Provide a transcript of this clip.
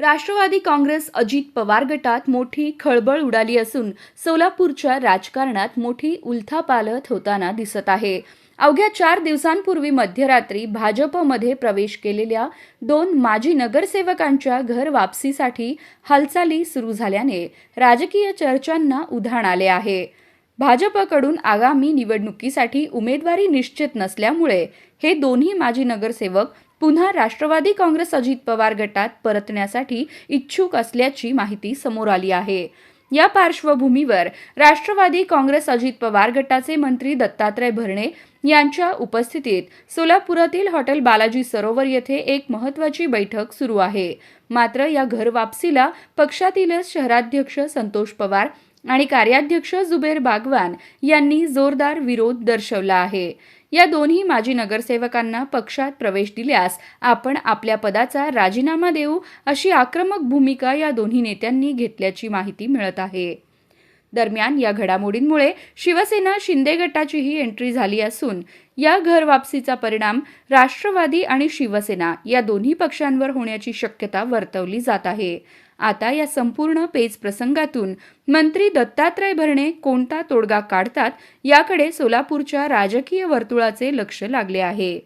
राष्ट्रवादी काँग्रेस अजित पवार गटात मोठी खळबळ उडाली असून सोलापूरच्या राजकारणात मोठी उलथापालथ होताना दिसत आहे. अवघ्या 4 दिवसांपूर्वी मध्यरात्री भाजपमध्ये प्रवेश केलेल्या 2 माजी नगरसेवकांच्या घर वापसीसाठी हालचाली सुरू झाल्याने राजकीय चर्चांना उधाण आले आहे. भाजपकडून आगामी निवडणुकीसाठी उमेदवारी निश्चित नसल्यामुळे हे दोन्ही माजी नगरसेवक पुन्हा राष्ट्रवादी काँग्रेस अजित पवार गटात परतण्यासाठी इच्छुक असल्याची माहिती समोर आली आहे. या पार्श्वभूमीवर राष्ट्रवादी काँग्रेस अजित पवार गटाचे मंत्री दत्तात्रय भरणे यांच्या उपस्थितीत सोलापुरातील हॉटेल बालाजी सरोवर येथे एक महत्त्वाची बैठक सुरू आहे. मात्र या घर वापसीला पक्षातीलच शहराध्यक्ष संतोष पवार आणि कार्याध्यक्ष जुबेर बागवान यांनी जोरदार विरोध दर्शवला आहे. या दोन्ही माजी नगरसेवकांना पक्षात प्रवेश दिल्यास आपण आपल्या पदाचा राजीनामा देऊ अशी आक्रमक भूमिका या दोन्ही नेत्यांनी घेतल्याची माहिती मिळत आहे. दरम्यान या घडामोडींमुळे शिवसेना शिंदे गटाचीही एंट्री झाली असून या घर वापसीचा परिणाम राष्ट्रवादी आणि शिवसेना या दोन्ही पक्षांवर होण्याची शक्यता वर्तवली जात आहे. आता या संपूर्ण पेच प्रसंगातून मंत्री दत्तात्रय भरणे कोणता तोडगा काढतात याकडे सोलापूरच्या राजकीय वर्तुळाचे लक्ष लागले आहे.